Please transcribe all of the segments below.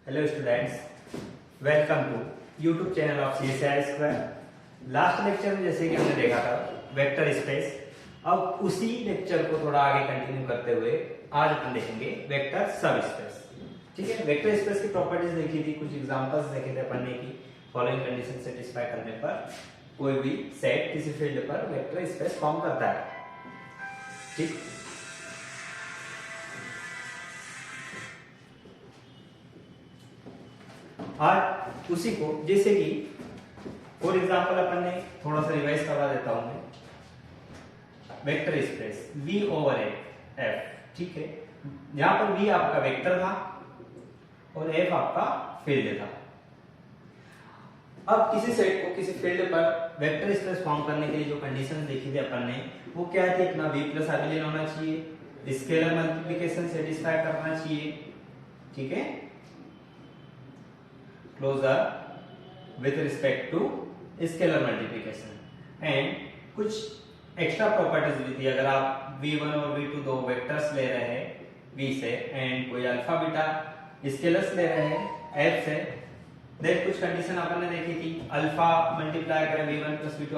Hello students, welcome to YouTube channel of CSR square. Last lecture में जैसे कि हमने देखा था वेक्टर स्पेस, अब उसी लेक्चर को थोड़ा आगे कंटिन्यू करते हुए आज अपन देखेंगे वेक्टर सब स्पेस। ठीक है, वेक्टर स्पेस की प्रॉपर्टीज देखी थी, कुछ एग्जांपल्स देखे थे अपन ने की फॉलोइंग कंडीशन सेटिस्फाई करने पर कोई भी सेट किसी फील्ड पर वेक्टर स्पेस फॉर्म करता है। ठीक, आज उसी को जैसे कि फॉर एग्जांपल अपन ने थोड़ा सा रिवाइज करवा देता हूं मैं। Vector space V over F, ठीक है, जहां पर V आपका वेक्टर था और F आपका फील्ड था। अब किसी सेट को किसी फील्ड पर वेक्टर स्पेस फॉर्म करने के लिए जो कंडीशंस देखी थी अपन ने, वो क्या थी? अपना V प्लस एबिलियन होना चाहिए, स्केलर मल्टीप्लिकेशन सेटिस्फाई करना चाहिए, ठीक है, closure with respect to scalar multiplication, and कुछ एक्स्ट्रा प्रॉपर्टीज भी थी। अगर आप V1 और V2 दो वेक्टर्स ले रहे हैं V से एंड कोई अल्फा बीटा स्केलर्स ले रहे हैं F से, देन कुछ कंडीशन अपन ने देखी थी। अल्फा मल्टीप्लाई करें V1 प्लस V2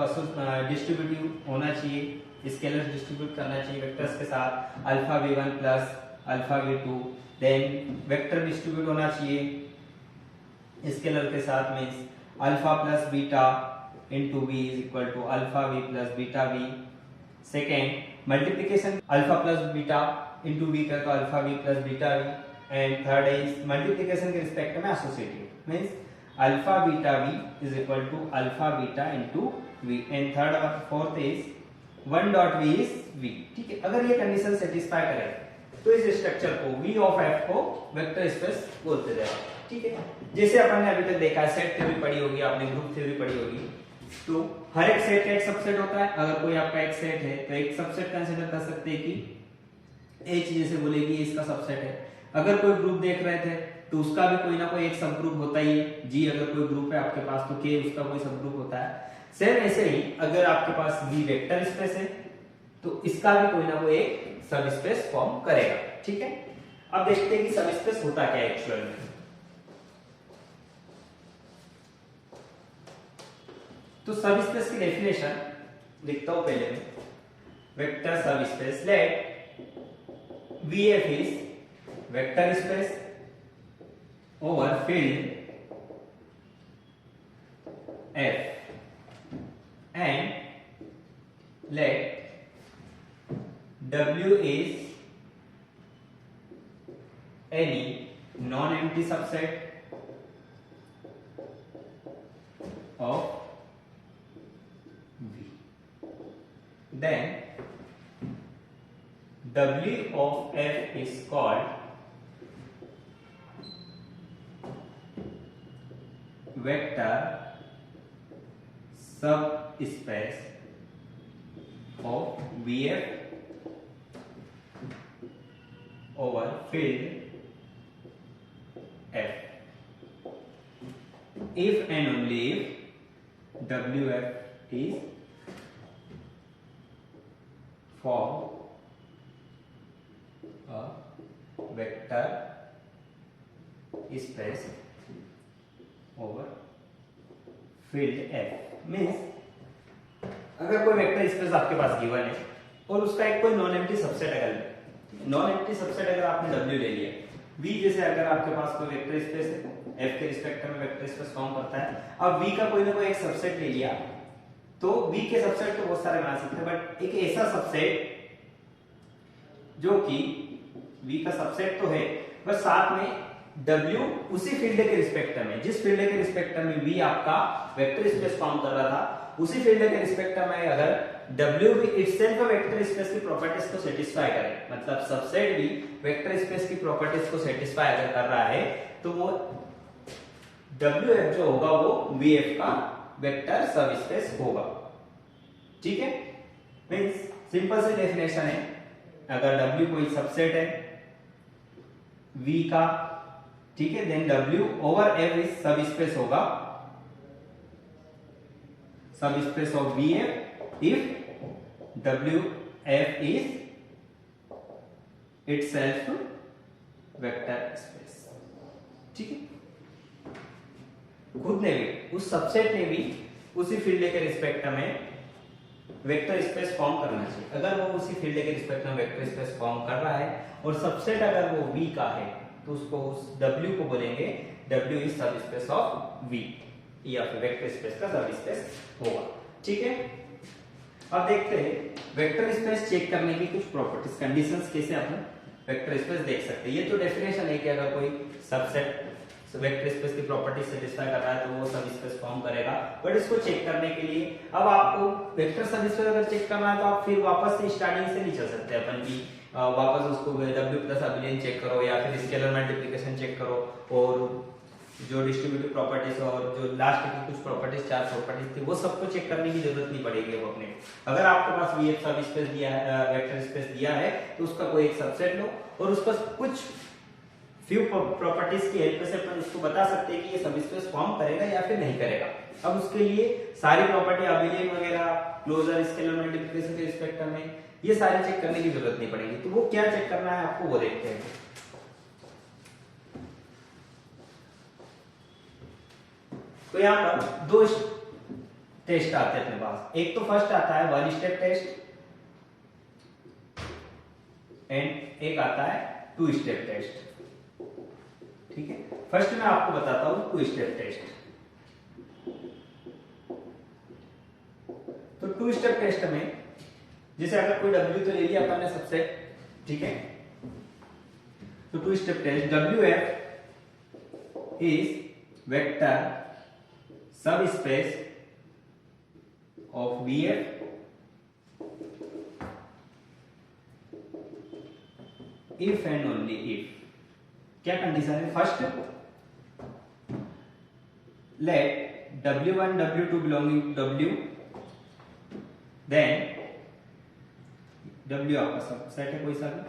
डिस्ट्रीब्यूटिव होना चाहिए, स्केलर्स डिस्ट्रीब्यूट करना चाहिए वेक्टर्स के साथ, alpha V1 plus alpha V2, then vector distribute होना चाहिए स्केलर के साथ, means alpha plus beta into V is equal to alpha V plus beta V। Second multiplication alpha plus beta into V का तो alpha V plus beta V, and third is multiplication के respect में associative, means alpha beta V is equal to alpha beta into V, and third और fourth is 1 dot V is V। ठीक है, अगर ये condition satisfy करे तो इस स्ट्रक्चर को V ऑफ F को वेक्टर स्पेस बोलते जाएगा। ठीक है, जैसे अपन ने अभी तक देखा है, सेट थ्योरी पढ़ी होगी आपने, ग्रुप थ्योरी पढ़ी होगी, तो हर एक सेट का एक सबसेट होता है। अगर कोई आपका एक सेट है तो एक सबसेट कंसीडर कर सकते हैं कि H जैसे बोलेगी इसका सबसेट है। अगर कोई ग्रुप देख रहे थे तो उसका भी कोई ना कोई एक सब ग्रुप होता ही है। G अगर कोई ग्रुप है आपके पास तो K उसका कोई सब ग्रुप होता है। सेम ऐसे ही अगर आपके पास V वेक्टर स्पेस है तो इसका भी कोई ना कोई एक सब स्पेस फॉर्म करेगा। ठीक है, अब देखते हैं कि सब स्पेस होता क्या है एक्चुअल में। तो सब स्पेस की डेफिनेशन लिखता हूं पहले में। Vector subspace, let VF is vector space over field F, and let W is any non-empty subset of V. Then W of F is called vector subspace of VF over field F if and only if WF is form a vector space over field F। Means अगर कोई vector space आपके पास given है और उसका एक कोई non empty subset अगर आपने W ले लिया, V जैसे अगर आपके पास कोई वेक्टर स्पेस है F के रिस्पेक्ट में वेक्टर स्पेस फॉर्म करता है, अब V का कोई ना कोई एक सबसेट ले लिया तो V के सबसेट तो बहुत सारे बना सकते हैं, बट एक ऐसा सबसेट जो कि V का सबसेट तो है बस साथ में W उसी फील्ड के रिस्पेक्ट में, जिस फील्ड के रिस्पेक्ट में V आपका वेक्टर स्पेस फॉर्म कर रहा था, उसी फील्ड के रिस्पेक्ट में अगर W भी इटसेल्फ वेक्टर स्पेस की प्रॉपर्टीज को सेटिस्फाई करे, मतलब सबसेट भी वेक्टर स्पेस की प्रॉपर्टीज को सेटिस्फाई अगर कर रहा है तो वो WF जो होगा वो VF का वेक्टर सब स्पेस होगा। ठीक है, मींस सिंपल सी डेफिनेशन है, अगर W कोई सबसेट है V का, ठीक है, then W over F is subspace होगा, सब space of VF if WF is itself vector space. ठीक है, खुद ने भी, उस सबसेट ने भी उसी फील्ड के रिस्पेक्ट में वेक्टर स्पेस फॉर्म करना चाहिए। अगर वो उसी फील्ड के रिस्पेक्ट में वेक्टर स्पेस फॉर्म कर रहा है और सबसेट अगर वो V का है तो उसको उस W को बोलेंगे W इज सब स्पेस ऑफ V, या फिर वेक्टर स्पेस का सब स्पेस होगा। ठीक है, अब देखते हैं वेक्टर स्पेस चेक करने की कुछ प्रॉपर्टीज, कंडीशंस कैसे अपन वेक्टर स्पेस देख सकते हैं। ये तो डेफिनेशन है कि अगर कोई सबसेट वेक्टर स्पेस की प्रॉपर्टी सेटिस्फाई कर रहा है तो वो सब स्पेस फॉर्म करेगा। बट इसको चेक करने के लिए अब आपको वेक्टर सब स्पेस अगर चेक करना है तो आप फिर वापस से स्टार्टिंग से नहीं चल सकते अपन की वापस उसको W प्लस अबिलियन चेक करो या फिर स्केलर मल्टीप्लिकेशन चेक करो और जो डिस्ट्रीब्यूटिव प्रॉपर्टीज और जो लास्ट की कुछ प्रॉपर्टीज, चार प्रॉपर्टीज थी, वो सबको चेक करने की जरूरत नहीं पड़ेगी अब अपने। अगर आपके पास VF सब स्पेस दिया है, वेक्टर स्पेस दिया है, तो उसका कोई एक सबसेट लो और उसका कुछ फ्यू प्रॉपर्टीज की हेल्प से अपन उसको बता सकते हैं कि ये सब स्पेस फॉर्म करेगा या फिर नहीं करेगा। अब उसके लिए सारी प्रॉपर्टी अबिलियन वगैरह, क्लोजर, स्केलर मल्टीप्लिकेशन के रिस्पेक्ट में ये सारी चेक करने की जरूरत नहीं पड़ेगी। तो वो क्या चेक करना है आपको, वो देखते हैं। तो यहाँ पर दो टेस्ट आते हैं अपने पास। एक तो फर्स्ट आता है वन स्टेप टेस्ट एंड एक आता है टू स्टेप टेस्ट। ठीक है, फर्स्ट मैं आपको बताता हूं टू स्टेप टेस्ट। तो टू स्टेप टेस्ट में जैसे अगर कोई W तो ले लिया अपन ने सबसेट, ठीक है, तो two step test WF is vector सब space of VF if and only if, क्या कंडीशन है, first let W1 W2 belonging to W, then W आपका सबसेट है कोई सा भी,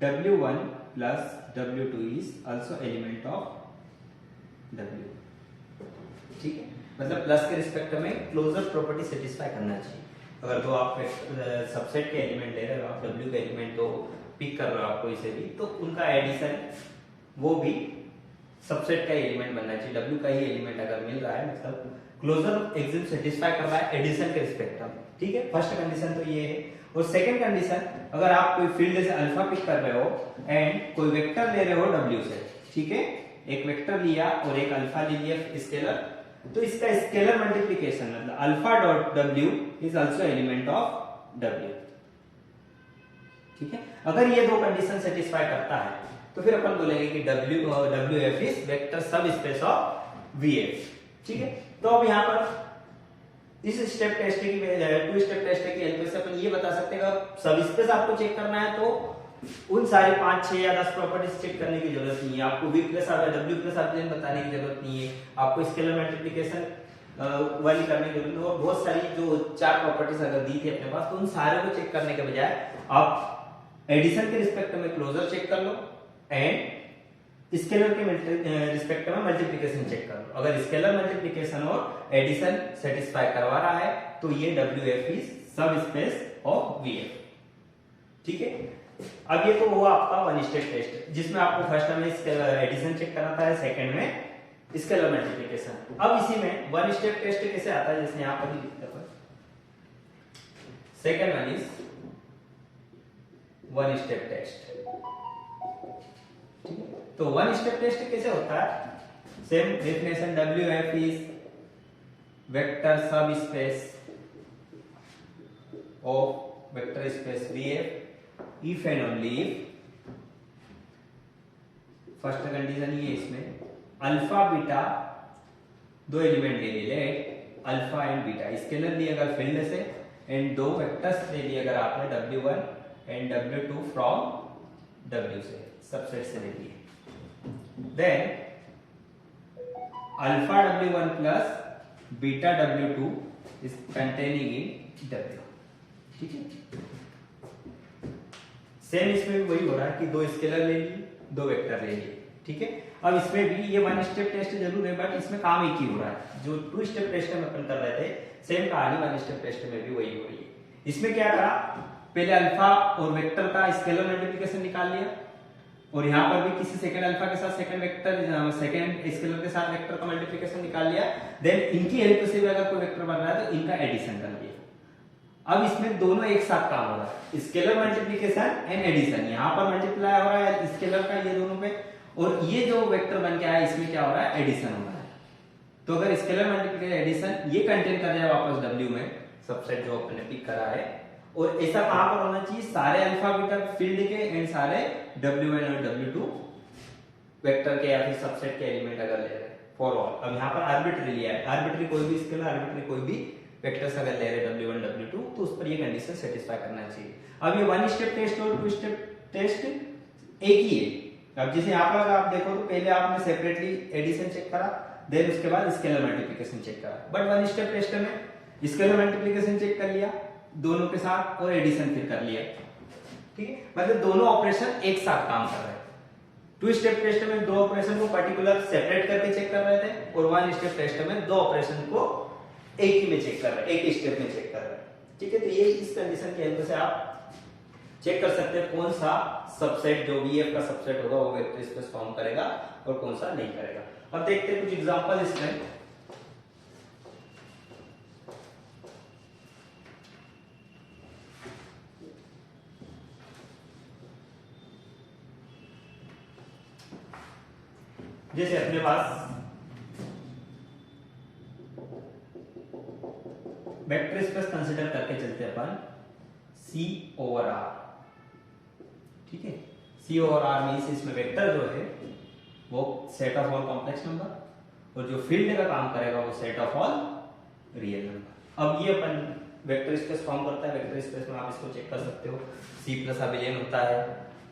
W1 plus W2 is also element of W। ठीक है, मतलब प्लस के रिस्पेक्ट में क्लोजर प्रॉपर्टी सेटिस्फाई करना चाहिए। अगर तो आप सबसेट के एलिमेंट ले रहे हो, आप W के एलिमेंट को पिक कर रहे हो आप कोई से भी, तो उनका एडिशन वो भी सबसेट का एलिमेंट बनना चाहिए। W का ही एलिमेंट अगर मिल रहा है मतलब क्लोजर एग्जिम सेटिस्फाई कर रहा है एडिशन के रिस्पेक्ट में। ठीक है, फर्स्ट कंडीशन तो ये है। और सेकंड कंडीशन, अगर आप कोई फील्ड से अल्फा पिक कर रहे हो एंड कोई वेक्टर ले रहे हो W से, ठीक है, एक वेक्टर लिया और एक अल्फा ले लिया स्केलर, तो इसका स्केलर मल्टीप्लिकेशन मतलब alpha dot W is also element of W। ठीक है, अगर ये दो कंडीशन सेटिस्फाई करता है तो फिर अपन बोलेंगे कि WF इज वेक्टर सब स्पेस ऑफ VF। ठीक है, तो अब यहाँ पर इस स्टेप टेस्ट की टू स्टेप टेस्ट की हेल्प से अपन ये बता सकते हैं कि सब स्पेस आपको चेक करना है तो उन सारे 5, 6 या 10 प्रॉपर्टीज चेक करने की जरूरत नहीं है। आपको V plus W plus abelian बताने की जरूरत नहीं है, आपको स्केलर मल्टीप्लिकेशन वाली करने की जरूरत नहीं है। और बहुत सारी जो 4 प्रॉपर्टीज अगर दी थी अपने पास, तो उन सारे को चेक करने के बजाय आप एडिशन के रिस्पेक्ट में क्लोजर चेक कर लो एंड स्केलर के रिस्पेक्ट में मल्टीप्लिकेशन चेक कर लो। अगर स्केलर मल्टीप्लिकेशन और एडिशन सेटिस्फाई करवा रहा है तो ये WF इज सब स्पेस ऑफ VF। ठीक है, अब ये तो हुआ आपका वन स्टेप टेस्ट जिसमें आपको फर्स्ट में एडिशन चेक करना था, सेकंड में स्केलर मल्टीप्लिकेशन। अब इसी में वन स्टेप टेस्ट कैसे आता है, जैसे यहां पर ही लिखते हैं, second one is one step test. ठीक है, तो वन स्टेप टेस्ट कैसे होता है, same definition, WF is vector सब space of vector space VF if and only if, first condition ये इसमें अल्फा बीटा दो एलिमेंट ले लिए, let alpha and beta scalar लिए अगर फील्ड से एंड दो वेक्टर्स ले लिए अगर आपने W1 and W2 from W से सबसेट से ले लिए, then alpha W1 plus beta W2 is containing in W। ठीक है, सेम इसमें भी वही हो रहा है कि दो स्केलर ले लिए, दो वेक्टर ले लिए। ठीक है, अब इसमें भी ये वन स्टेप टेस्ट जरूर है बट इसमें काम एक ही हो रहा है। जो टू स्टेप टेस्ट में अपन कर रहे थे सेम कहानी वन स्टेप टेस्ट में भी वही हो रही है। इसमें क्या करा, पहले अल्फा और वेक्टर का स्केलर मल्टीप्लिकेशन निकाल लिया, और यहाँ पर भी किसी सेकंड अल्फा के साथ सेकंड वेक्टर सेकंड स्केलर के साथ वेक्टर का मल्टीप्लिकेशन निकाल लिया, देन इनकी हेल्प से भी अगर कोई वेक्टर बन रहा है तो इनका एडिशन कर लिया। अब इसमें दोनों एक साथ काम हो रहा है, स्केलर मल्टीप्लिकेशन एंड एडिशन। यहाँ पर मल्टीप्लाई हो रहा है स्केलर का ये दोनों पे, और ये जो वेक्टर बन के आया इसमें क्या हो रहा है, एडिशन हो रहा है। तो अगर स्केलर मल्टीप्लिकेशन एडिशन ये कंटेन कर जाए वापस W में सबसेट जो अपने पिक करा है, और ऐसा कहां पर होना चाहिए, सारे अल्फा बीटा फील्ड के एंड सारे W1 और W2 वेक्टर के या फिर सबसेट के एलिमेंट अगर ले रहे हैं फॉर ऑल। अब यहाँ पर आर्बिट्री लिया है, आर्बिट्री कोई भी स्केलर आर्बिट्री कोई भी वेक्टर्स अगर ले रहे हैं W1 W2 तो उस पर ये कंडीशन सेटिस्फाई करना चाहिए। अब ये वन स्टेप टेस्ट और टू स्टेप टेस्ट एक ही है। अब जैसे यहाँ पर अगर आप देखो तो पहले आपने सेपरेटली एडिशन चेक करा, देन उसके बाद स्केलर मल्टीप्लिकेशन चेक करा, बट वन स्टेप टेस्ट में स्केलर मल्टीप्लिकेशन चेक कर लिया दोनों के साथ और एडिशन फिर कर लिया, ठीक है, मतलब दोनों ऑपरेशन एक साथ काम कर रहे हैं। टू स्टेप टेस्ट में दो ऑपरेशन को पर्टिकुलर सेपरेट करके चेक कर रहे थे, और वन स्टेप टेस्ट में दो ऑपरेशन को एक ही में चेक कर रहे हैं, एक ही स्टेप में चेक कर रहे हैं, ठीक है। तो ये इस कंडीशन की हेल्प से आप चेक कर सकते हैं कौन सा सबसेट जो VF का सबसेट होगा वो वेक्टर स्पेस फॉर्म करेगा और कौन सा नहीं करेगा। अब देखते हैं कुछ एग्जांपल इसमें। जैसे अपने पास वेक्टर स्पेस कंसीडर करके चलते हैं अपन C/R, ठीक है। C/R मींस इसमें वेक्टर जो है वो set of all complex number, और जो फील्ड का काम करेगा वो set of all real number. अब ये अपन वेक्टर स्पेस फॉर्म करता है, वेक्टर स्पेस में आप इसको चेक कर सकते हो, C प्लस अबिलियन होता है,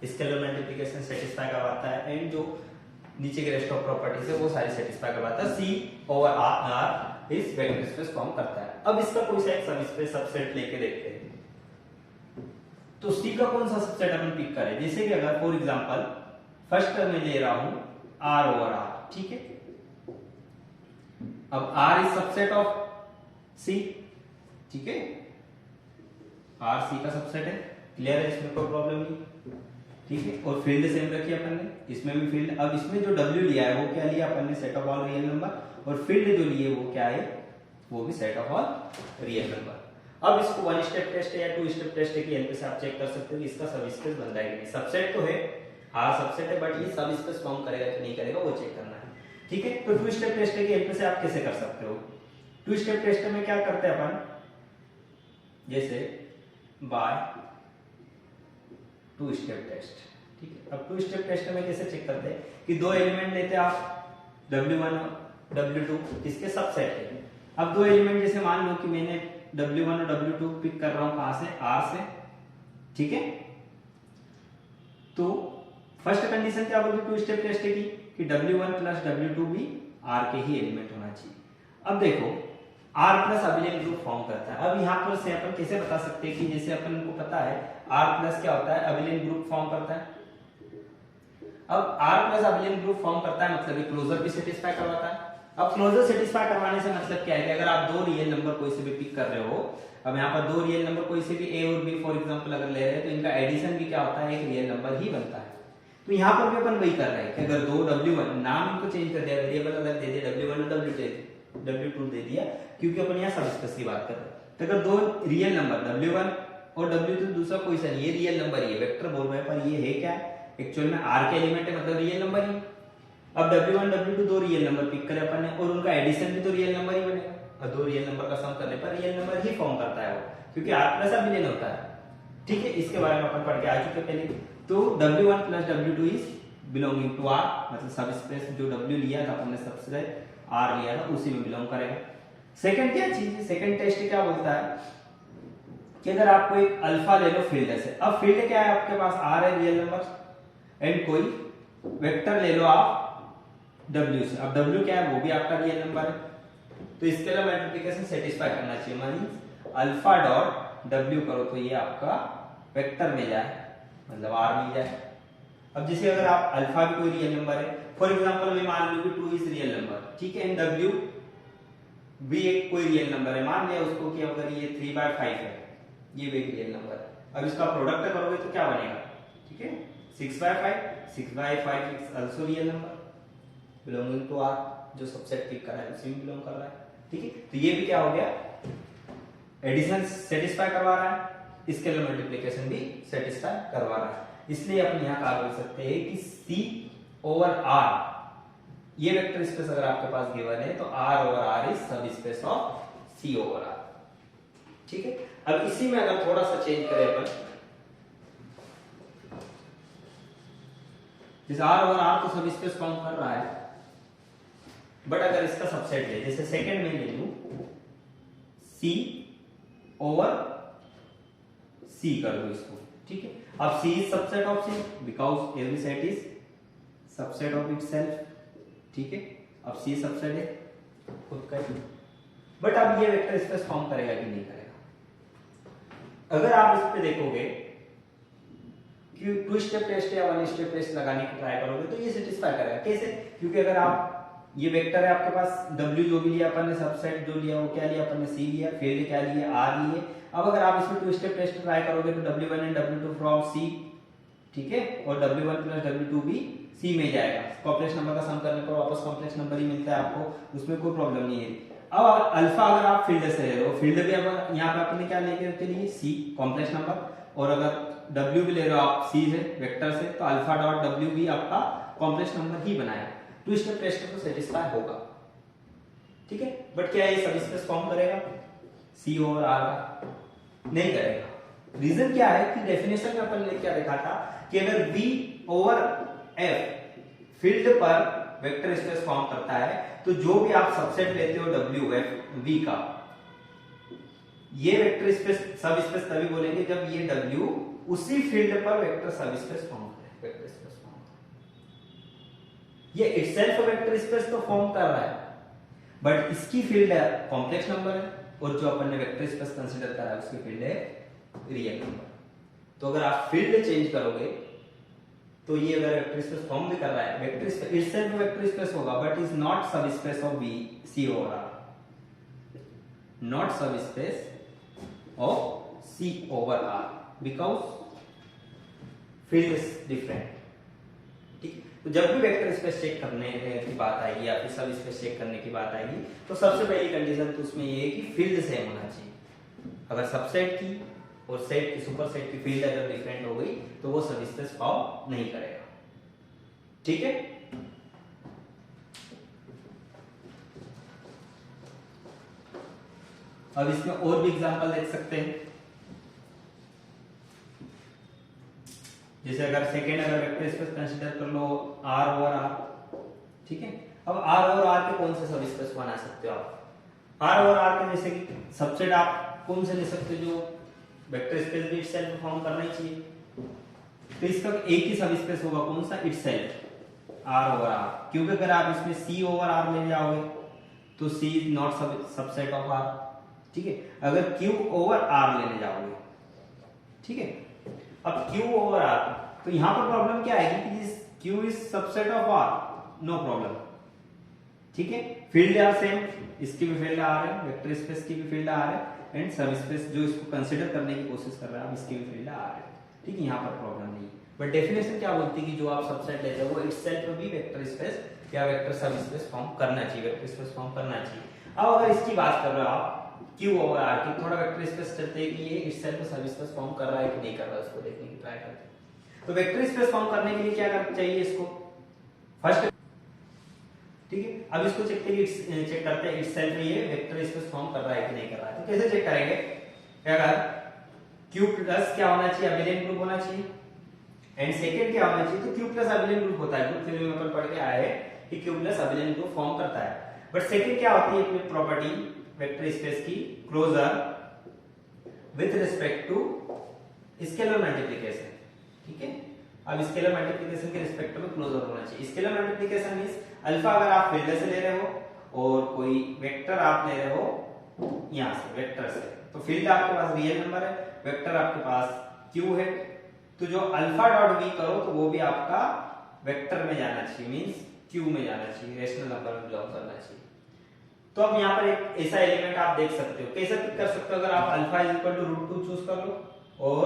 स्केलर मल्टीप्लिकेशन सेटिस्फाई करवाता है, एंड जो नीचे के रेस्ट ऑफ प्रॉपर्टीज है वो सारी सेटिस्फाई करवाता है। C/R इस वेक्टर स्पेस फॉर्म करता है। अब इसका कोई सा एक सबस्पेस सबसेट लेके देखते हैं, तो C का कौन सा सबसेट अपन पिक करें। जैसे कि अगर फॉर एग्जांपल फर्स्ट टर्म में ले रहा हूं R/R, ठीक है। अब R is subset of C, ठीक है, R C का सबसेट है, क्लियर है, इसमें कोई प्रॉब्लम नहीं, ठीक है। और फील्ड सेम रखी अपन ने, इसमें भी फील्ड। अब इसमें जो W लिया है वो क्या लिया अपन ने, set of all real number, और फील्ड जो लिए वो क्या है, वो भी set of all real number. अब इसको वन स्टेप टेस्ट या टू स्टेप टेस्ट की हेल्प से आप चेक कर सकते हो कि इसका सब स्पेस बन जाएगा। सबसेट तो है, हाँ सबसेट है, बट ये सब स्पेस फॉर्म करेगा कि नहीं करेगा वो चेक करना है, ठीक है। तो टू स्टेप टेस्ट की हेल्प से आप कैसे कर सकते हो। टू स्टेप टेस्ट में क्या करते हैं अपन, जैसे बाय टू स्टेप टेस्ट, ठीक है। अब टू स्टेप टेस्ट में कैसे चेक करते हैं कि दो एलिमेंट लेते हैं आप W1 W2 इसके सबसेट है। अब दो एलिमेंट जैसे मान लो कि मैंने W1 और W2 पिक कर रहा हूं कहां से, R से, ठीक है। तो फर्स्ट कंडीशन क्या बोलती टू स्टेप टेस्ट की कि W1 प्लस W2 भी R के ही एलिमेंट होना चाहिए। अब देखो R plus abelian group form करता है। अब यहाँ पर से अपन कैसे बता सकते हैं कि जैसे अपन को पता है R प्लस क्या होता है, अबिलियन ग्रुप फॉर्म करता है। अब R plus abelian group form करता है मतलब क्लोजर भी सेटिस्फाई करवाता है। अब क्लोजर सेटिस्फाई करवाने से मतलब क्या है कि अगर आप दो रियल नंबर कोई से भी पिक कर रहे हो, अब यहाँ पर दो रियल नंबर कोई से भी A और B फॉर एग्जांपल अगर ले रहे हैं तो इनका एडिशन भी क्या होता है, एक रियल नंबर ही बनता है। तो यहाँ पर भी अपन वही कर रहे हैं कि अगर दो W1 नाम इनको चेंज कर दिया, वेरिएबल अलग दे दिया, W1 और W2 दे दिया, क्योंकि अपन यहाँ सब स्पेस की बात कर रहे हैं। तो अगर दो रियल नंबर W1 और W2 दूसरा कोई सा नहीं, ये रियल नंबर ही है, वेक्टर बोल रहे हैं पर ये है क्या है, एक्चुअल में R के एलिमेंट है मतलब रियल नंबर ही। अब W1 W2 दो रियल नंबर पिक करे अपन ने, और उनका एडिशन भी तो रियल नंबर ही बनेगा, और दो रियल नंबर का सम करने पर रियल नंबर ही फॉर्म करता है वो, क्योंकि R प्लस अबिलियन होता है, ठीक है। इसके बारे में अपन पढ़ के आ चुके पहले। तो W1 plus W2 is belonging to R, मतलब सब स्पेस जो W लिया था अपन ने सबसे R लिया था उसी में बिलोंग करेगा। सेकंड क्या चीज है, सेकंड टेस्ट क्या बोलता है कि अगर आपको एक अल्फा ले लो फील्ड से। अब फील्ड क्या है आपके पास, R है रियल नंबर, एंड कोई वेक्टर ले लो आप W से। अब W क्या है, वो भी आपका रियल नंबर है, तो स्केलर मल्टीप्लिकेशन सेटिस्फाई करना चाहिए, मींस अल्फा डॉट W करो तो ये आपका वेक्टर मिल जाए, मतलब R मिल जाए। अब जैसे अगर आप अल्फा भी कोई रियल नंबर है, फॉर एग्जांपल मैं मान लूं कि 2 इज रियल नंबर, ठीक है, एंड W भी एक कोई रियल नंबर है, मान लिया उसको कि अगर ये 3/5 है, ये भी एक रियल नंबर है। अब इसका प्रोडक्ट करोगे तो क्या बनेगा, ठीक है, 6/5। 6/5 is also real number belonging to R, जो सबसेट पिक कर रहा है उसी में बिलोंग कर रहा है। ठीक है, तो ये भी क्या हो गया, एडिशन सेटिस्फाई करवा रहा है, स्केलर मल्टीप्लिकेशन भी सेटिस्फाई करवा रहा है। इसलिए अपन यहाँ कहा बोल सकते हैं कि C ओवर R, ये वेक्टर स्पेस अगर आपके पास गिवन है तो R ओवर R इज सब space of C over R। ठीक है, अब इसी में अगर थोड़ा सा चेंज करें अपन, जिस R ओवर R को सब स्पेस फॉर्म कर रहा है, बट अगर इसका सबसेट ले, जैसे सेकंड में ले लूं C ओवर C कर दो इसको। ठीक है, अब C is subset of C because every set is subset of itself. ठीक है, अब C सबसेट है खुद का ही, बट अब ये वेक्टर स्पेस फॉर्म करेगा कि नहीं करेगा? अगर आप इस पे देखोगे कि 2 स्टेप टेस्ट या 1 स्टेप टेस्ट लगाने की ट्राई करोगे तो ये सेटिस्फाई करेगा। कैसे? क्योंकि अगर आप, ये वेक्टर है आपके पास, W जो भी लिया अपन ने, सबसेट जो लिया वो क्या लिया अपन ने, C लिया, फील्ड क्या लिए, R लिए। अब अगर आप इसमें 2 स्टेप टेस्ट ट्राई करोगे तो W1 and W2 from C, ठीक है, और W1 प्लस W2 भी C में जाएगा। कॉम्प्लेक्स नंबर का सम करने पर वापस कॉम्प्लेक्स नंबर ही मिलता है आपको, उसमें कोई प्रॉब्लम नहीं है। अब अल्फा अगर आप फील्ड से ले रहे हो, फील्ड भी अब यहाँ पे आपने क्या लेके चलिए C कॉम्प्लेक्स नंबर, और अगर W भी ले रहे हो आप C से वेक्टर से, तो अल्फा डॉट W भी आपका कॉम्प्लेक्स नंबर ही बनाएगा। 2 स्टेप टेस्ट तो सेटिस्फाई होगा। ठीक है, बट क्या ये सब स्पेस फॉर्म करेगा? C ओवर R का नहीं करेगा। रीजन क्या है कि डेफिनेशन में अपन ने क्या देखा था कि अगर V ओवर F फील्ड पर वेक्टर स्पेस फॉर्म करता है तो जो भी आप सबसेट लेते हो W F V का, ये वेक्टर स्पेस सब स्पेस तभी बोलेंगे जब ये W उसी फील्ड पर वेक्टर सब स्पेस फॉर्म करे। वेक्टर स्पेस फॉर्म ये इटसेल्फ वेक्टर स्पेस तो फॉर्म कर रहा है, बट इसकी फील्ड है कॉम्प्लेक्स नंबर है, और जो अपन ने वेक्टर स्पेस कंसीडर करा है उसकी फील्ड है रियल नंबर। तो अगर आप फील्ड चेंज करोगे तो ये अगर वेक्टर स्पेस फॉर्म भी कर रहा है, vector space itself vector space होगा, बट इज नॉट सब space of V C over R, not सब space of C over R because field is different. ठीक, तो जब भी वेक्टर स्पेस चेक करने की बात आएगी या फिर सब स्पेस चेक करने की बात आएगी तो सबसे पहली कंडीशन तो उसमें ये है कि फील्ड सेम होना चाहिए। अगर सबसेट की और सेट की, सुपर सेट की फील्ड अगर डिफरेंट हो गई तो वो सब स्पेस फॉर्म नहीं करेगा। ठीक है, अब इसमें और भी एग्जांपल देख सकते हैं। जैसे अगर सेकेंड अगर वेक्टर स्पेस कंसीडर कर लो R ओवर R, ठीक है, अब R ओवर R के कौन से सब स्पेस बना सकते हो आप? R ओवर R के जैसे कि सबसेट आप कौन से ले सकते हो जो वेक्टर स्पेस भी इटसेल्फ फॉर्म करना ही चाहिए, तो इसका एक ही सब स्पेस होगा, कौन सा? Itself R over R। क्योंकि अगर आप इसमें C ओवर R ले जाओगे तो C is not subset of R। ठीक है, अगर Q ओवर R लेने जाओगे, ठीक है, अब Q ओवर R, तो यहां पर प्रॉब्लम क्या आएगी कि this Q is subset of R, no problem. ठीक है, फील्ड आर सेम, इसकी भी फील्ड R है, वेक्टर स्पेस की भी फील्ड R है, एंड सब स्पेस जो इसको कंसीडर करने की कोशिश कर रहा है इसकी भी फील्ड R है। ठीक है, यहां पर प्रॉब्लम नहीं है, बट डेफिनेशन क्या बोलती है कि जो आप सबसेट लेते हो वो इटसेल्फ भी वेक्टर स्पेस या वेक्टर सब स्पेस फॉर्म करना चाहिए, वेक्टर स्पेस फॉर्म करना चाहिए। अब अगर इसकी बात कर रहे हो आप Q ओवर R की, थोड़ा वेक्टर स्पेस चलते हैं कि ये इटसेल्फ सब स्पेस फॉर्म कर रहा है कि नहीं कर रहा है, उसको देखने की ट्राई करते हैं। तो वेक्टर स्पेस फॉर्म करने के लिए क्या करना चाहिए इसको? फर्स्ट, ठीक है, अब इसको चेक करते हैं इटसेल्फ ये वेक्टर स्पेस फॉर्म कर रहा है कि नहीं कर रहा है। तो कैसे चेक करेंगे? अगर Q प्लस क्या होना चाहिए? अबिलियन ग्रुप होना चाहिए, एंड सेकंड क्या होना चाहिए? तो Q प्लस अबिलियन ग्रुप होता है, ग्रुप थ्योरी में अपन पढ़ के आए हैं कि Q plus abelian group form करता है। बट सेकंड क्या होती है अपनी प्रॉपर्टी वेक्टर स्पेस की? Closure with respect to scalar multiplication. ठीक है, अब स्केलर मल्टीप्लिकेशन के रिस्पेक्ट में क्लोजर होना चाहिए। स्केलर मल्टीप्लिकेशन मींस अल्फा अगर आप फील्ड से ले रहे हो और कोई वेक्टर आप ले रहे हो यहां से वेक्टर से, तो फील्ड आपके पास रियल नंबर है, वेक्टर आपके पास Q है, तो जो अल्फा डॉट V करो तो वो भी आपका वेक्टर में जाना चाहिए, मींस Q में जाना चाहिए, रेशनल नंबर में बिलोंग करना चाहिए। तो अब यहाँ पर एक ऐसा एलिमेंट आप देख सकते हो, कैसे पिक कर सकते हो? अगर आप alpha is equal to √2 choose कर लो और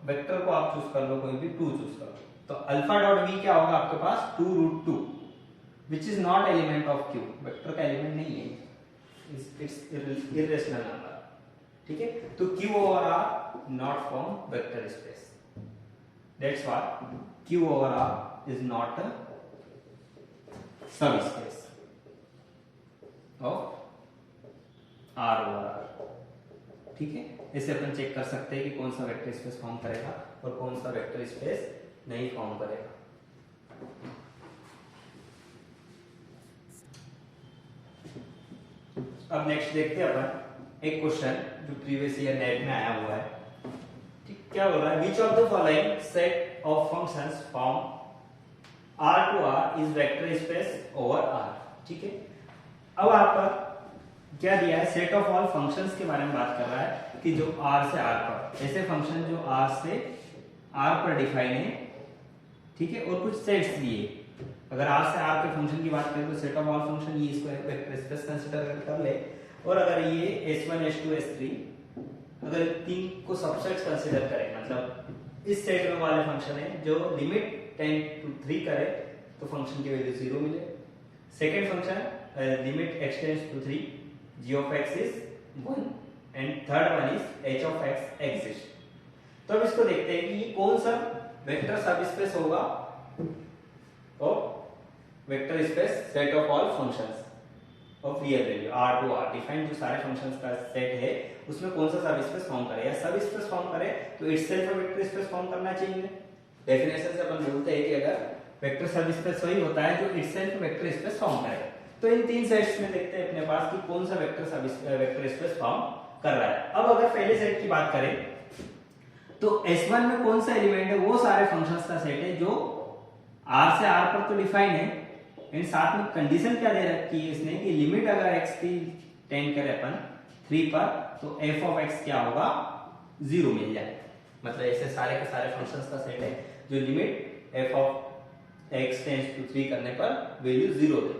वेक्टर को आप चूज कर लो, कोई भी 2 चूज कर लो, तो अल्फा डॉट वी क्या होगा आपके पास 2√2 which is not element of Q, vector का एलिमेंट नहीं है, इट्स इरेशनल नंबर, ठीक है। तो Q over R not from vector space, that's why Q over R is not a sub space of R over R, ठीक है। इसे अपन चेक कर सकते हैं कि कौन सा वेक्टर स्पेस फॉर्म करेगा और कौन सा वेक्टर स्पेस नहीं फॉर्म करेगा। अब नेक्स्ट देखते हैं अपन एक क्वेश्चन जो प्रीवियस ईयर नेट में आया हुआ है, ठीक। क्या बोल रहा है, which of the following set of functions from R to R is vector space over R, ठीक है। अब आपका क्या दिया है, सेट ऑफ ऑल फंक्शंस के बारे में बात कर रहा है कि जो R से R पर, ऐसे फंक्शन जो R से R पर डिफाइन है, ठीक है, और कुछ सेट्स दिए। अगर R से R के फंक्शन की बात करें तो सेट ऑफ ऑल फंक्शन ये इसको वेक्टर स्पेस कंसीडर कर ले, और अगर ये S1 S2 S3 अगर तीन को सबसेट्स कंसीडर करें, मतलब इस सेट में वाले फंक्शन है जो लिमिट 10 to 3 करे तो फंक्शन की वैल्यू 0 मिले। Second function limit x tends to 3 g of x is 1 and third one is h of x exist. तो अब इसको देखते हैं कि ये कौन सा वेक्टर सबस्पेस होगा और vector space set of all functions of real value R to R defined जो सारे फंक्शंस का सेट है उसमें कौन सा सबस्पेस फॉर्म करे, या सबस्पेस फॉर्म करे तो इटसेल्फ वेक्टर स्पेस फॉर्म करना चाहिए। डेफिनेशन से अपन बोलते हैं कि अगर वेक्टर सबस्पेस वही होता है जो इटसेल्फ वेक्टर स्पेस फॉर्म करे। तो इन तीन सेट्स में देखते हैं अपने पास कि कौन सा वेक्टर स्पेस फॉर्म कर रहा है। अब अगर पहले सेट की बात करें तो S1 में कौन सा एलिमेंट है, वो सारे फंक्शंस का सेट है जो R से R पर तो डिफाइन है, एंड साथ में कंडीशन क्या दे रखी है इसने कि लिमिट अगर x की टेंड करे अपन 3 पर तो f ऑफ x क्या होगा 0 मिल जाए। मतलब ऐसे सारे के सारे फंक्शंस का सेट है जो limit f of x tends to 3 करने पर वैल्यू 0 दे,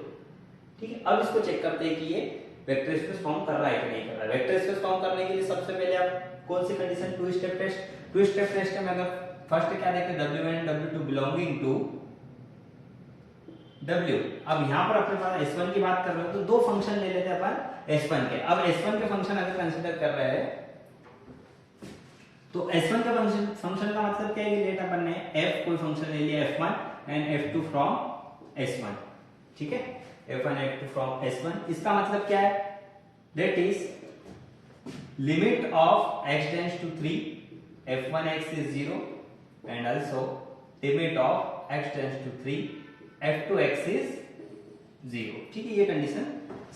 ठीक है। अब इसको चेक करते हैं कि ये वेक्टर स्पेस फॉर्म कर रहा है कि नहीं कर रहा है। वेक्टर स्पेस फॉर्म करने के लिए सबसे पहले आप कौन सी कंडीशन, टू स्टेप टेस्ट में अगर फर्स्ट क्या देखते हैं w1 w2 belonging to w। अब यहां पर अपने पास S1 की बात कर रहे हो तो दो फंक्शन ले लेते हैं अपन S1 के। अब S1 के फंक्शन अगर कंसीडर कर रहे हैं तो S1 का फंक्शन का मतलब क्या है कि लेट अपन ने f कोई फंक्शन ले लिया f1 and f2 from S1, ठीक है, f1 f2 फ्रॉम S1। इसका मतलब क्या है, that is limit of x tends to 3 f1x is 0 and also limit of x tends to 3 f2x is 0, ठीक है। ये कंडीशन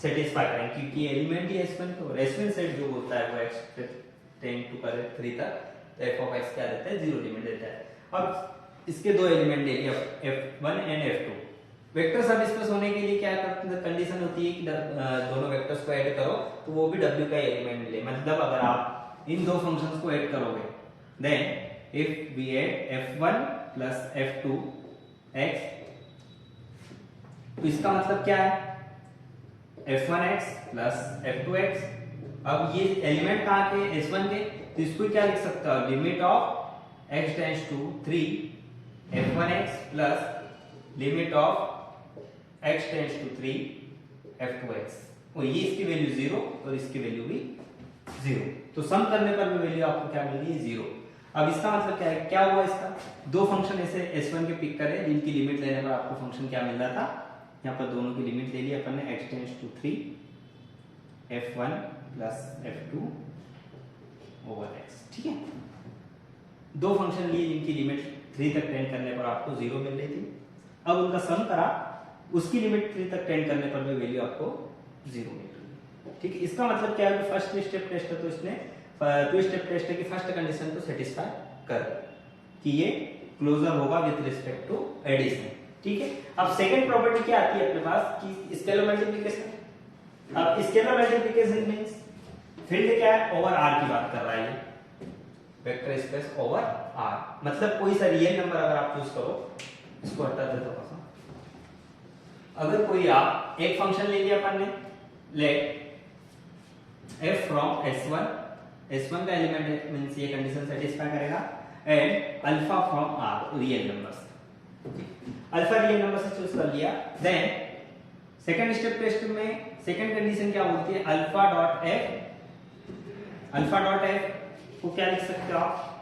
सेटिस्फाई करें क्योंकि एलिमेंट ही S1 का, और S1 सेट जो होता है वो x टेंड टू करे 3 तक, तो f of x क्या देता है 0 लिमिट देता है। अब इसके दो एलिमेंट ले लिया f1 and f2। Vector subspace होने के लिए क्या कंडीशन होती है कि दोनों वेक्टर्स को ऐड करो तो वो भी w का एलिमेंट मिले। मतलब अगर आप इन दो फंक्शंस को ऐड करोगे then if we add f1 plus f2 x तो इसका मतलब क्या है f1x plus f2x। अब ये एलिमेंट कहाँ के, S1 के, तो इसको क्या लिख सकते हो, limit of x tends to 3 f1x plus limit of x tends to 3 f2x, और ये इसकी वैल्यू 0 और इसकी वैल्यू भी 0, तो सम करने पर भी वैल्यू आपको क्या मिल रही है 0। अब इसका मतलब क्या है, क्या हुआ इसका, दो फंक्शन ऐसे S1 के पिक करे जिनकी लिमिट लेने पर आपको फंक्शन क्या मिल रहा था, यहाँ पर दोनों की लिमिट ले ली अपन ने x tends to 3 f1 plus f2 over x, ठीक है। दो फंक्शन लिए जिनकी लिमिट 3 तक टेंड करने पर आपको 0 मिल रही थी। अब उनका सम करा, उसकी लिमिट 3 तक टेंड करने पर भी वैल्यू आपको 0 मिल रही है, ठीक है। इसका मतलब क्या है, फर्स्ट स्टेप टेस्ट है तो इसने टू स्टेप टेस्ट की फर्स्ट कंडीशन को सेटिस्फाई कर कि ये क्लोजर होगा विद रिस्पेक्ट टू एडिशन, ठीक है। अब सेकंड प्रॉपर्टी क्या आती है अपने पास कि स्केलर मल्टीप्लिकेशन। अब स्केलर मल्टीप्लिकेशन मींस फील्ड क्या है, ओवर R की बात कर रहा है, वेक्टर स्पेस ओवर R। मतलब कोई सा रियल नंबर अगर आप चूज करो, इसको हटा दे तो अगर कोई आप एक फंक्शन ले लिया अपन ने, ले f फ्रॉम S1 का एलिमेंट है मींस ये कंडीशन सेटिस्फाई करेगा, and alpha from R real numbers. Alpha real number से चूज कर लिया। देन सेकंड स्टेप टेस्ट में सेकंड कंडीशन क्या बोलती है, अल्फा डॉट एफ को क्या लिख सकते हो आप,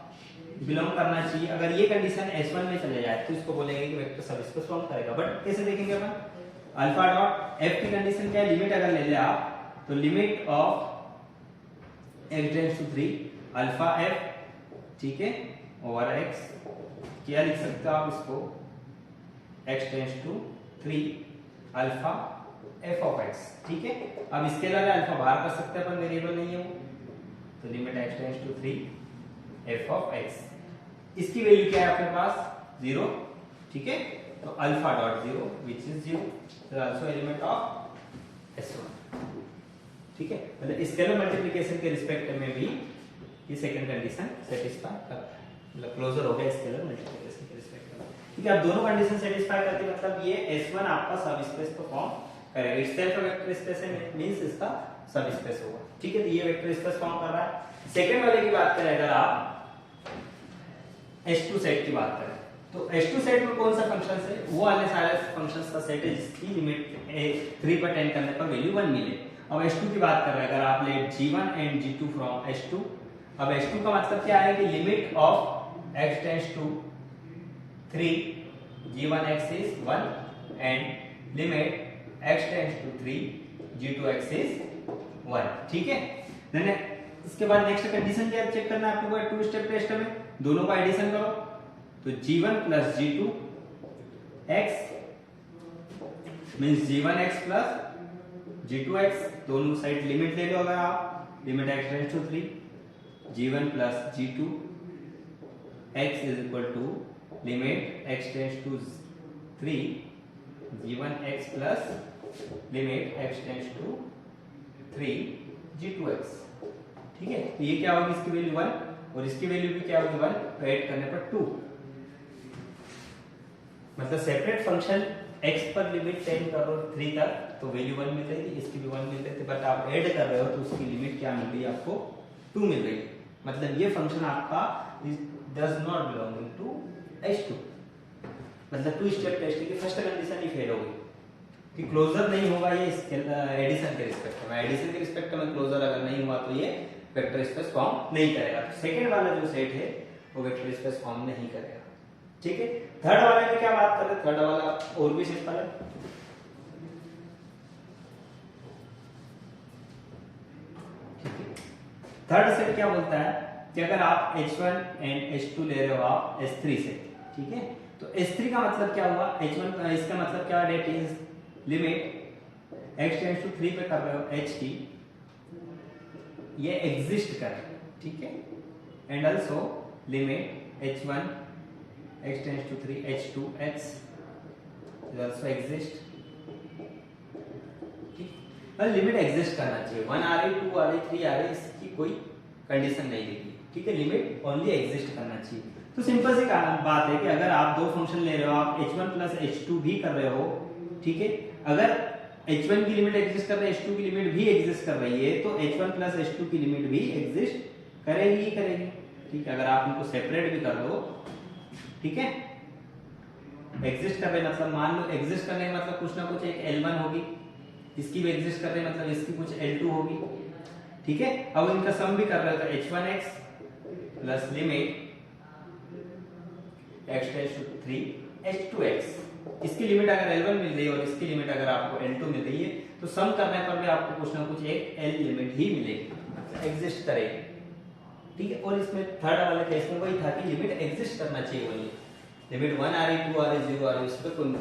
बिलोंग करना चाहिए। अगर ये कंडीशन S1 में चले जाए तो इसको बोलेंगे कि वेक्टर सबस्पेस फॉर्म करेगा। बट कैसे देखेंगे अपन, अल्फा डॉट एफ की कंडीशन क्या है, लिमिट अगर ले ले आप तो limit of x tends to 3 alpha F, ठीक है, ओवर x क्या लिख सकते हो आप इसको, x tends to 3 alpha F of x, ठीक है। अब इसके अलावा अल्फा बाहर कर सकते हैं अपन, वेरिएबल नहीं है वो, तो limit x tends to 3 F of x, इसकी वैल्यू क्या है आपके पास 0, ठीक है। तो alpha dot 0 which is 0 is also element of S1, ठीक है। मतलब स्केलर मल्टीप्लिकेशन के रिस्पेक्ट में भी ये सेकंड कंडीशन सेटिस्फाई करता है, मतलब क्लोजर हो गया स्केलर मल्टीप्लिकेशन के रिस्पेक्ट में, ठीक है। अब दोनों कंडीशन सेटिस्फाई करती है, मतलब ये S1 आपका सब स्पेस को फॉर्म करेगा, इटसेल्फ वेक्टर स्पेस है मींस इसका सब स्पेस होगा, ठीक है। तो ये वेक्टर स्पेस फॉर्म कर रहा है। सेकंड वाले की बात करें अगर आप H2 सेट की बात करें तो H2 सेट में कौन सा फंक्शन है, वो वाले सारे फंक्शंस का सेट है जिसकी लिमिट 3 पर 10 करने पर वैल्यू 1 मिले। अब H2 की बात कर रहे हैं, अगर आप late G1 and G2 from H2, अब H2 का मतलब क्या है कि limit of x tends to 3 G1x is 1 and limit x tends to 3 G2x is 1, ठीक है। देन इसके बाद नेक्स्ट कंडीशन क्या चेक करना है आपको, टू स्टेप टेस्ट में दोनों का एडिशन करो तो G1 plus G2 x means G1x plus G2x, दोनों साइड लिमिट ले लो। अगर आप limit x tends to 3 G1 plus G2 x is equal to limit x tends to 3 G1x plus limit x tends to 3 G2x, ठीक है। तो ये क्या होगी, इसकी वैल्यू 1 और इसकी वैल्यू भी क्या होगी 1, तो ऐड करने पर 2, मतलब सेपरेट फंक्शन x पर लिमिट 10 करो 3 तक तो वैल्यू 1 मिल रही थी, इसकी भी 1 मिल रही थी, बट आप ऐड कर रहे हो तो उसकी लिमिट क्या मिल रही है आपको 2 मिल रही है। मतलब ये फंक्शन आपका does not belonging to H2, मतलब टू स्टेप टेस्ट की फर्स्ट कंडीशन ही फेल होगी कि क्लोजर नहीं होगा ये एडिशन के रिस्पेक्ट में, एडिशन के रिस्पेक्ट में क्लोजर अगर नहीं हुआ तो ये वेक्टर स्पेस फॉर्म नहीं करेगा। तो सेकंड वाला जो सेट है वो वेक्टर स्पेस फॉर्म नहीं करेगा, ठीक है। थर्ड वाले में क्या बात कर रहे हैं, थर्ड वाला और भी सिंपल है, थर्ड सेट क्या बोलता है कि अगर आप H1 एंड H2 ले रहे हो आप S3 से, ठीक है। तो S3 का मतलब क्या हुआ, H1 इसका मतलब क्या है, that is limit x tends to 3 पे कर रहे हो h की, ये एग्जिस्ट करे, ठीक है, and also limit h1 x tends to 3 h2x is also exist, ठीक। और लिमिट एग्जिस्ट करना चाहिए, 1 आ रही 2 आ रही 3 आ रही, इसकी कोई कंडीशन नहीं देगी, ठीक है। लिमिट ओनली एग्जिस्ट करना चाहिए। तो सिंपल सी बात है कि अगर आप दो फंक्शन ले रहे हो, आप h1 प्लस h2 भी कर रहे हो, ठीक है, अगर h1 की लिमिट एग्जिस्ट कर रही है, h2 की लिमिट भी एग्जिस्ट कर रही है, तो h1 प्लस h2 की लिमिट भी एग्जिस्ट करेगी ही करेगी, ठीक है। अगर आप इनको सेपरेट भी कर दो, ठीक है, एग्जिस्ट कर रहे मतलब मान लो एग्जिस्ट करने का मतलब कुछ ना कुछ एक L1 होगी, इसकी भी एग्जिस्ट कर रहे मतलब इसकी कुछ L2 होगी, ठीक है। अब इनका सम भी कर रहे हो तो h1x plus limit x tends to 3 h2x, इसकी लिमिट अगर L1 मिल रही है और इसकी लिमिट अगर आपको L2 मिल रही है तो सम करने पर भी आपको कुछ ना कुछ एक L लिमिट ही मिलेगी, मतलब एग्जिस्ट करेगी, ठीक है। और इसमें थर्ड वाले केस में वही था कि लिमिट एग्जिस्ट करना चाहिए, ओनली लिमिट 1 आ रही 2 आ रही 0 आ रही उस पर कोई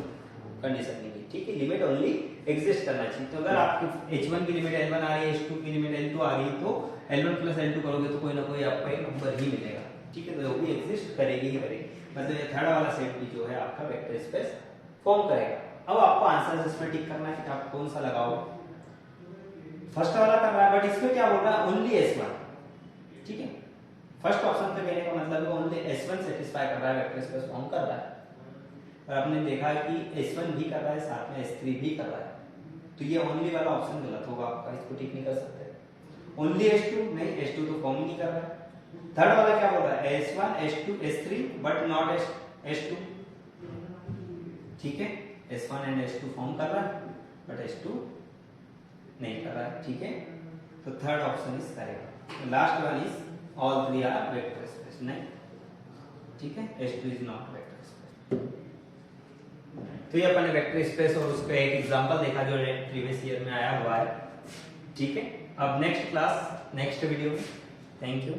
कंडीशन नहीं है, ठीक है। लिमिट ओनली एग्जिस्ट करना चाहिए। तो अगर आपकी h1 की लिमिट L1 आ रही है, h2 की लिमिट L2 आ रही है, तो L1 प्लस L2 करोगे तो कोई ना कोई आपको एक नंबर ही मिलेगा, ठीक है। तो वो भी एग्जिस्ट करेगी ही करेगी, मतलब ये थर्ड वाला सेट भी जो है आपका वेक्टर स्पेस फॉर्म करेगा। अब आपको आंसर इसमें टिक करना है कि आप कौन सा लगाओगे, फर्स्ट वाला कर रहा है, बट इसमें क्या बोल रहा है ओनली S1, ठीक है। फर्स्ट ऑप्शन पे कहने का मतलब है ओनली S1 सेटिस्फाई कर रहा है, वेक्टर स्पेस फॉर्म कर रहा है, और आपने देखा कि S1 भी कर रहा है साथ में S3 भी कर रहा है, तो ये ओनली वाला ऑप्शन गलत होगा आपका, इसको ठीक नहीं कर सकते। ओनली H2 नहीं, H2 तो फॉर्म ही नहीं कर रहा है। थर्ड वाला क्या बोल रहा है, S1 S2 S3 but not S2, ठीक है, S1 एंड S2 फॉर्म कर रहा है बट S2 नहीं कर रहा है, ठीक है। तो third option is correct. Last one is all three are vector space, नहीं, ठीक है, S2 is not vector space. तो ये अपन ने वेक्टर स्पेस और उस पे एक एग्जांपल देखा जो प्रीवियस ईयर में आया हुआ है, ठीक है। अब नेक्स्ट क्लास नेक्स्ट वीडियो में, थैंक यू।